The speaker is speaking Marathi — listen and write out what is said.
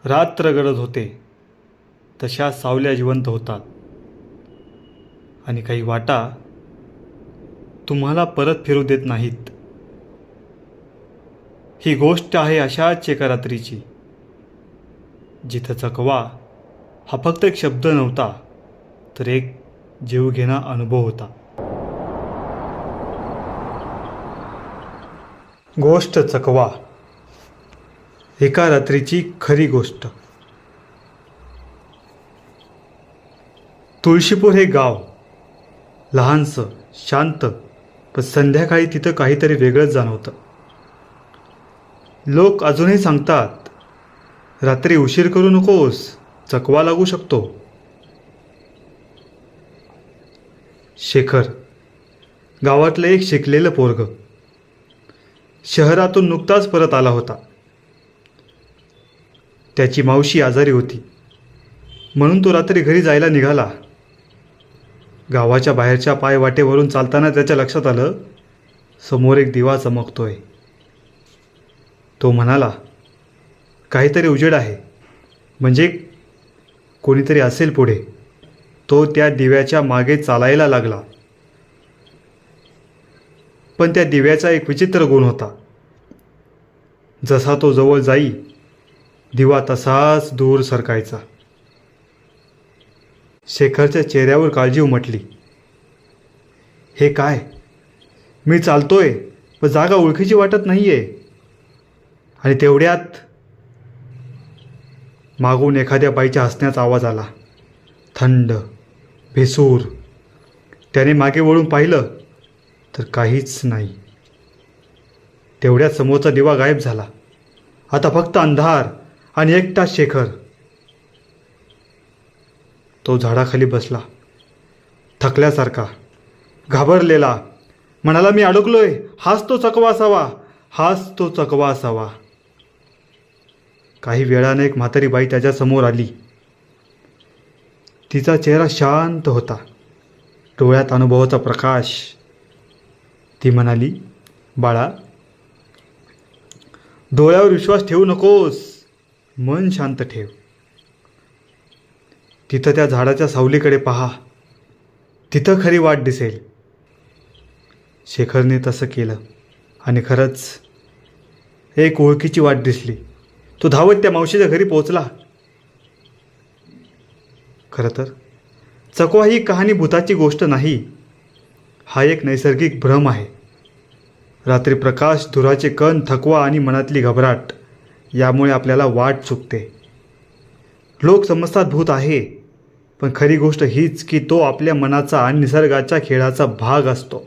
रात्र गडद होते तशा सावल्या जिवंत होतात आणि काही वाटा तुम्हाला परत फिरू देत नाहीत. ही गोष्ट आहे अशाच एका रात्रीची, जिथं चकवा हा फक्त एक शब्द नव्हता तर एक जीवघेणा अनुभव होता. गोष्ट चकवा, एका रात्रीची खरी गोष्ट. तुळशीपूर हे गाव लहानसं, शांत, पण संध्याकाळी तिथं काहीतरी वेगळंच जाणवतं. लोक अजूनही सांगतात, रात्री उशीर करू नकोस, चकवा लागू शकतो. शेखर, गावातलं एक शिकलेलं पोरग, शहरातून नुकताच परत आला होता. त्याची मावशी आजारी होती म्हणून तो रात्री घरी जायला निघाला. गावाच्या बाहेरच्या पायवाटेवरून चालताना त्याच्या लक्षात आलं, समोर एक दिवा चमकतोय. तो म्हणाला, काहीतरी उजेड आहे, म्हणजे कोणीतरी असेल पुढे. तो त्या दिव्याच्या मागे चालायला लागला. पण त्या दिव्याचा एक विचित्र गुण होता. जसा तो जवळ जाई, दिवा तसाच दूर सरकायचा. शेखरच्या चेहऱ्यावर काळजी उमटली. हे काय? मी चालतोय पण जागा ओळखीची वाटत नाहीये. आणि तेवढ्यात मागून एखाद्या बाईच्या हसण्याचा आवाज आला, थंड, भेसूर. त्याने मागे वळून पाहिलं तर काहीच नाही. तेवढ्यात समोरचा दिवा गायब झाला. आता फक्त अंधार आणि एकटा शेखर. तो झाडाखाली बसला, थकल्यासारखा, घाबरलेला. म्हणाला, मी अडकलोय, हाच तो चकवा असावा, हाच तो चकवा असावा. काही वेळाने एक म्हातारी बाई त्याच्यासमोर आली. तिचा चेहरा शांत होता, डोळ्यात अनुभवाचा प्रकाश. ती म्हणाली, बाळा, डोळ्यावर विश्वास ठेवू नकोस, मन शांत ठेव. तिथं त्या झाडाच्या सावलीकडे पहा, तिथं खरी वाट दिसेल. शेखरने तसं केलं आणि खरंच एक ओळखीची वाट दिसली. तो धावत त्या मावशीच्या घरी पोहोचला. खरं तर चकवा ही कहाणी भूताची गोष्ट नाही, हा एक नैसर्गिक भ्रम आहे. रात्री प्रकाश, धुराचे कण, थकवा आणि मनातली घबराट यामुळे आपल्याला वाट चुकते. लोक समजतात भूत आहे, पण खरी गोष्ट हीच की तो आपल्या मनाचा आणि निसर्गाच्या खेळाचा भाग असतो.